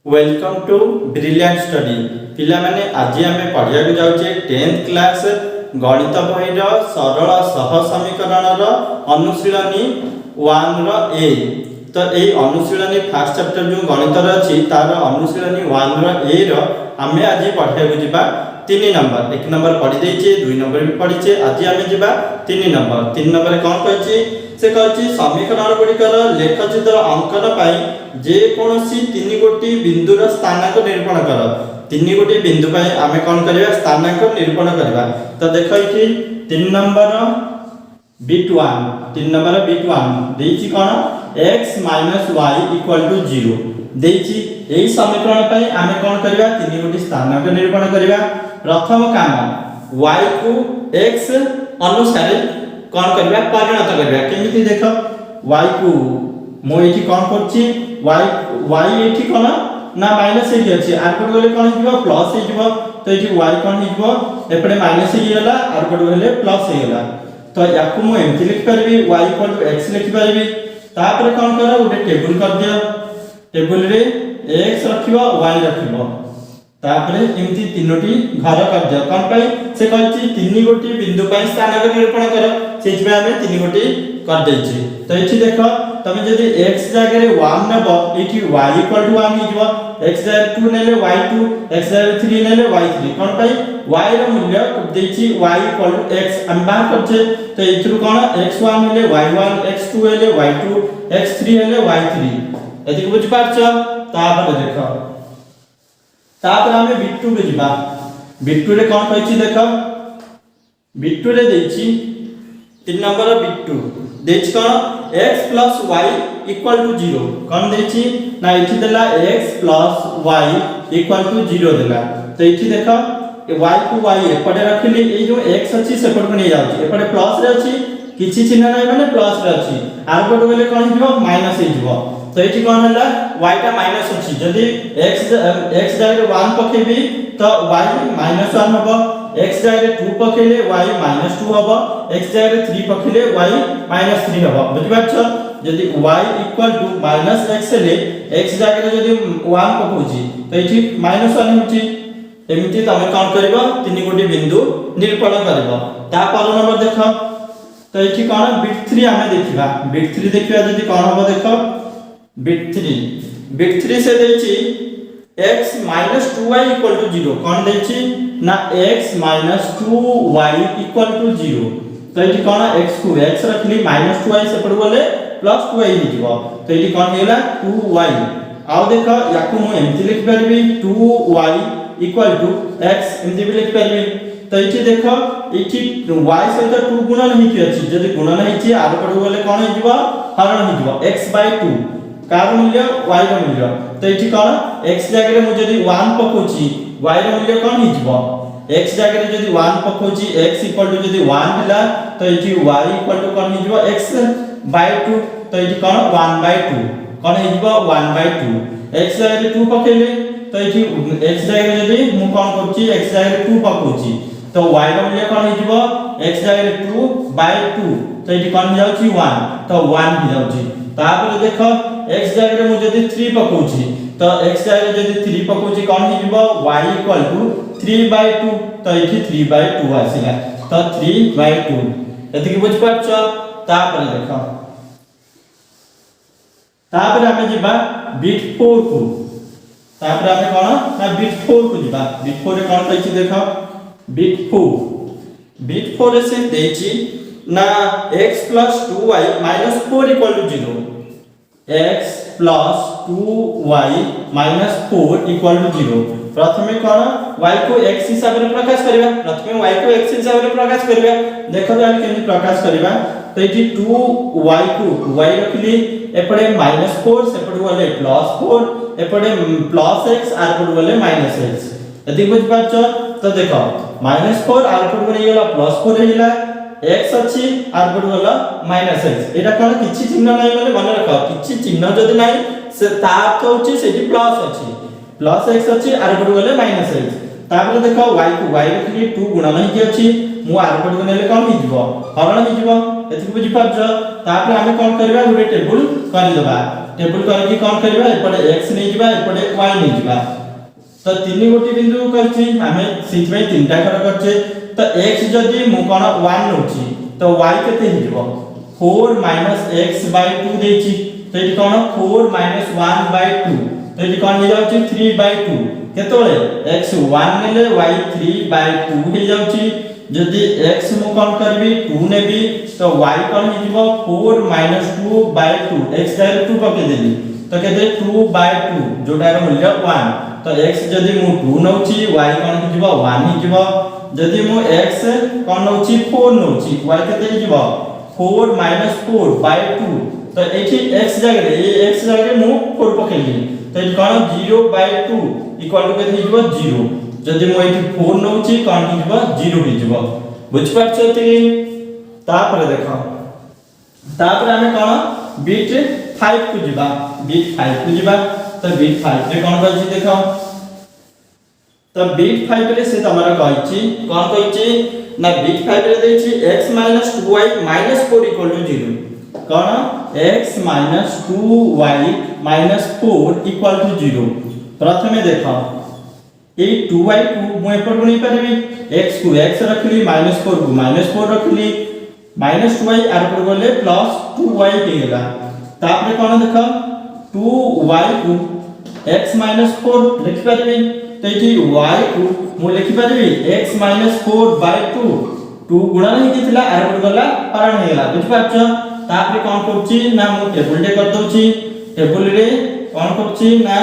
Welcome to brilliant study पिला माने आज आमे पढ़िया को जाउचे 10th क्लास गणित बहिर सरल सह समीकरण रो अनुशीलनी 1 रो ए। तो ए अनुशीलनी फर्स्ट चैप्टर जो गणित रो अछि तार अनुशीलनी 1 रो ए रो आमे आज पढ़िया को जिबा 3 नंबर। 1 नंबर पढ़ी देइचे, 2 नंबर भी पढ़ीचे, आज आमे जिबा 3 नंबर। 3 नंबर कोन कहछि से कहछि समीकरण गुड़िकर लेखचित्र अंकन पाई जे कोनोसी 3 गोटी बिंदुर स्थानांक निरूपण कर। 3 गोटी बिंदु पाई आमे कोन करबा स्थानांक निरूपण करबा। तो देखो इठी 3 नंबर बिट1 3 नंबर बिट1 देइछि कोन x - y = 0 देइछि। एई समीकरण पाई आमे कोन करबा 3 गोटी स्थानांक निरूपण करबा। प्रथम काम y को x अनुसार कोन करबा परिणत करबा। केमिति देखो y को मो एठी कोन करछि y एठी कोन ना माइनस एठी अछि आर गले कोन हिजबो प्लस हिजबो। तो एठी y कोन हिजबो एपडे माइनस हि गेला आर गले प्लस हि गेला। तो याकु मो एमति लिख परबी y = x लिख परबी। तापर कोन करा उडे टेबल कर दियो, टेबल रे x रखिबो y रखिबो। तापर एमति तीनोटी घर कर दियो कोन पई से कहछि 3 गोटी बिंदु पई स्थानांक निरूपण कर। सेहि में हमें 3 गोटी कर देछि। तो एठी देखो तमे जदि x जगह रे 1 नेबो एठी y = 1 हिजबो, x जगह 2 नेले y2, x जगह 3 नेले y3 कोन पई y रो मूल्य देछि y = x हम बाहर करछे। तो एथरु कोन x1 हेले y1, x2 हेले y2, x3 हेले y3 एति बुझ पाछो। तापर देखो तापर हमें बिट2 के जिबा। बिट2 रे कोन कहछि देखो बिट2 रे देछि 3 नंबर बिट2 देछि कोन x + y = 0 कोन देछि ना एठी देला x + y = 0 देला। तो एठी देखो y को y एपडे रखिली ए जो x अछि सेपड को नै जाउछि एपडे प्लस रे अछि किछि चिन्ह नै माने प्लस रे अछि आर पट गले कोन हिजबो माइनस हिजबो। तो एठी कोन हला y टा माइनस अछि जदि x जगह 1 पकेबी तो y -1 हबो, x जगह 2 पकेले y -2 हबो, x जगह 3 पकेले y -3 हबो। बुझि पाछो जदि y = -x ले x जगह जदि 1 पकोछि तो एठी -1 होछि। एमिति तमे कोन करबो 3 गोटी बिंदु निरूपण करबो। ता पर नंबर देखो तो एठी कोन बिट3 हमें देखिबा। बिट3 देखिबा जदि कोन हबो देखो बिट3 से देछि x - 2y = 0 कोन देछि ना x - 2y = 0। तो एठी कोन x को x रखली -2y सेपड गले +2y हिजबो। तो एठी कोन हेला 2y। आउ देखो याकु मु एमति लिख परबी 2y = x एमति भी लिख परबी। तो एठी देखो एठी y सहित 2 गुणन हिची अछि जदि गुणन हिची आर पड गले कोन हिजबो हरण हिजबो x/2 कार मूल्य y रो मूल्य। तो एठी कोन x जगह मु जदि 1 पकोछि y रो मूल्य कोन हिजबो x जगह जदि 1 पकोछि x = जदि 1 हला तो एठी y = कोन हिजबो x/2। तो एठी कोन 1/2 कोन हिजबो 1/2। x जगह 2 पकेले तो एठी x जगह जदि मु कोन करछि x जगह 2 पकोछि तो y रो मूल्य कोन हिजबो x जगह 2/2। तो एठी कोन जाउछि 1 तो 1 हि जाउछि। तापर देखो x जगह मु जदि 3 पकोछि तो x जगह जदि 3 पकोछि कोन हिजबो y = 3/2। तो एठी 3/2 आसीला तो 3/2 एति कि बुझ पाछो। तापर देखो तापर हमें जिबा बिट4 को। तापर हमें कोन ना बिट4 को जिबा। बिट4 रे कोन कहछि देखो बिट4 से देछि ना x + 2y - 4 = 0 x + 2y - 4 = 0। प्रथमे कोन y को x हिसाब रे प्रकाश करबा। प्रथमे y को x हिसाब रे प्रकाश करबा। देखो जानि केनि प्रकाश करबा। तो एठी 2y को 2y रखली एपडे -4 सेपड गले +4 एपडे +x आर पड गले -x एति बुझ पाछो। तो देखो -4 आर पड गले गेला +4 हेला x अछि आर पड गला -x एटा कोन किछि चिन्ह नै माने मन रखो किछि चिन्ह जदि नै से ता अर्थ होछि सेठी प्लस अछि +x अछि आर पड गले -x। तापर देखो y को y रखली 2 गुणन ही अछि मु आर पट को नेले कोन हि जिवो हरण हि जिवो एथि बुझि पाछ। तापर हमें कोन करबा गुटे टेबल कर देबा टेबल करके कोन करबा एपटे x नै जिबा एपटे y नै जिबा तो तीन गोटी बिंदु करछि हमें सिथ में तीनटा कर करछे तो x जदी मु कोन 1 नोछि तो y केते हि जिवो 4 - x/2 देछि तो एटी कोन 4 - 1/2 तो एटी कोन हे जाउछि 3/2 केतोले x 1 नेले y 3/2 हे जाउछि जदी x मु कोन करबी 2 नेबी तो y कोन हे जिवो 4 - 2/2 x डायरेक्ट 2 पके देली तो केते 2/2 जोटार मूल्य 1 तो x जदी मु 2 नउछि y कोन हे जिवो 1 हे जिवो जदी मु x कोन नउछि 4 नउछि y केते हे जिवो 4 - 4/2 तो एठी x जगह ए x जगह मु 4 पकेली तो एठी कोन 0/2 इक्वल टू केते हे जिवो 0 जदी मु एठी 4 नउछि कोन हे जिवो 0 हे जिवो बुझ पाछथि। तापर देखो तापर हमें कोन बिट 5 को जिबा बिट 5 को जिबा तो बिट 5 रे कोन कहछि देखो तो बिट 5 रे से तमरा कहछि कोन कहछि ना बिट 5 रे देछि x - 2y - 4 = 0 कोन x - 2y - 4 = 0। प्रथमे देखो ए 2y को मु एपर गुणी परबी x को x रखली -4 को -4 रखली -2y आर पर गले +2y हेला तापर कोन देखो 2y को x - 4 लिखि परबी तो एठी y को मु लिखि परबी x - 4/2 2 गुणन हे किथिला आर पर गला हरण हेला बुझ पाछ। तापर कोन करछि ना मु टेबल डे कर दउछि टेबल रे कोन करछि ना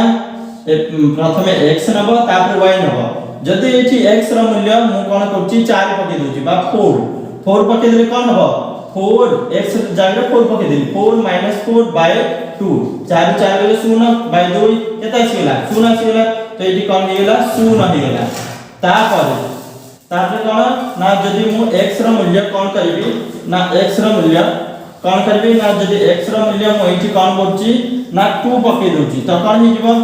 प्रथमे x नबो तापर y नबो जदी एठी x रो मूल्य मु कोन करछि 4 पके दउछि बा 4 पके देले कोन हबो 4 x जगह 4 पके देली 4 - 4/2 4 4 गले 0/2 केता आसीला 0 आसीला तो एठी कोन हेला 0 हेला। तापर कोन ना जदी मु x रो मूल्य कोन करबी ना x रो मूल्य कोन करबी ना जदी x रो मूल्य मु एठी कोन करछि ना 2 पके दउछि तो कोन हे जिवो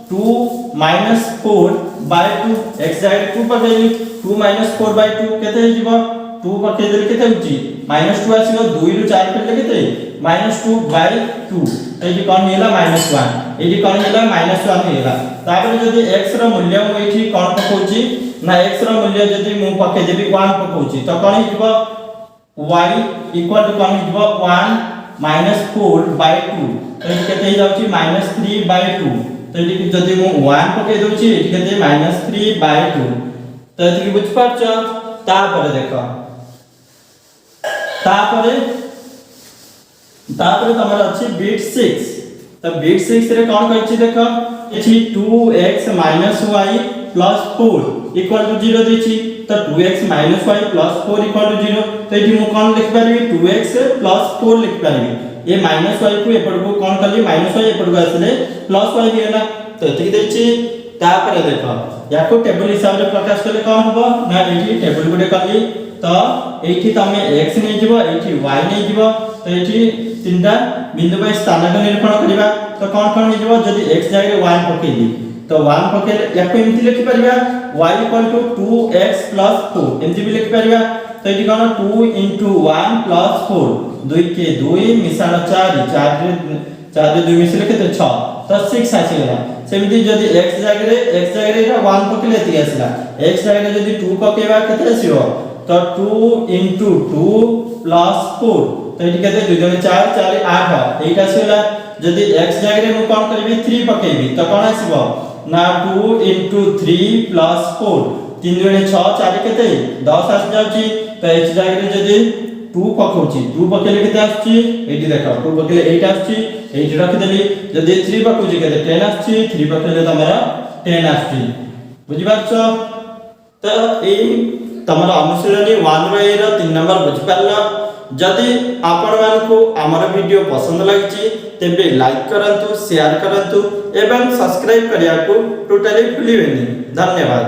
2 - 4/2 x जगह 2 पकेली 2 - 4/2 केते हे जिवो 2 पके देले केते होछि -2 आसीलो 2 रु 4 करले केते -2/2 एठी कोन हेला -1 एठी कोन हेला -1 हेला। तापर जदी x रो मूल्य मु एठी कोन पकोछि ना x रो मूल्य जदी मु पके देबी 1 पकोछि तो कोन हे जिवो y इक्वल टू कोन हे जिवो 1 - 4/2 तो एठी केते हे जाउछि -3/2 तो एठी जदी मु 1 पके दउछि एठी केते -3/2 तो एठी बुझ पाछ। तापर देखो तापर तमर अछि बिट 6 तो बिट 6 रे कोन कहछि देखो एठी 2x - y + 4 = 0 देछि तो 2x - y + 4 = 0 तो एठी मु कोन लिख परबी 2x + 4 लिख परबी ए -y को एपड़ को कोन करली -y एपड़ को आसले +y हेला तो एठी देछि। तापर देखो याको टेबल हिसाब रे प्रकाश करले कोन हबो ना एठी टेबल गुडे करली तो एठी तमे x नै जिवो एठी y नै जिवो तो एठी तीनटा बिंदु बाय स्थानक निरूपण करिबा तो कोन जिवो जदी x जगह 1 पकेली तो 1 पकेले याको एमति लिखि परिबा y = 2x + 4 एमति भी लिखि परिबा तो एठी कोन 2 * 1 + 4 2 के 2 मिसाल 4 4 रे 2 मिसले केते 6 तो 6 आसीला सेमति जदी x जगह रे 1 पकेले ती आसीला x जगह रे जदी 2 पकेबा केते आसीबो तो 2 * 2 + 4 तो एठी केते 2 * 4 4 8 एटा आसीला जदी x जगह रे मु कोन करबी 3 पकेबी तो कोन आसीबो ना 2 * 3 + 4 3 * 6 4 केते 10 आसी जाउची तो x जगह रे जदी 2 पकोची 2 पकेले केते आछी एठी देखो 2 पकेले 8 आछी एठी रख देली जदी 3 पकोची केते 10 आछी 3 पकेले तमरा 10 आछी बुझि पाछो। तो ए तमरा अनुशीलनी 1 रो ए रो 3 नंबर बुझि पारला जदी आपण मानको हमर वीडियो पसंद लागिची तेबे लाइक करंतु शेयर करंतु एवं सब्सक्राइब करिया को टोटली भूलिबेनी। धन्यवाद।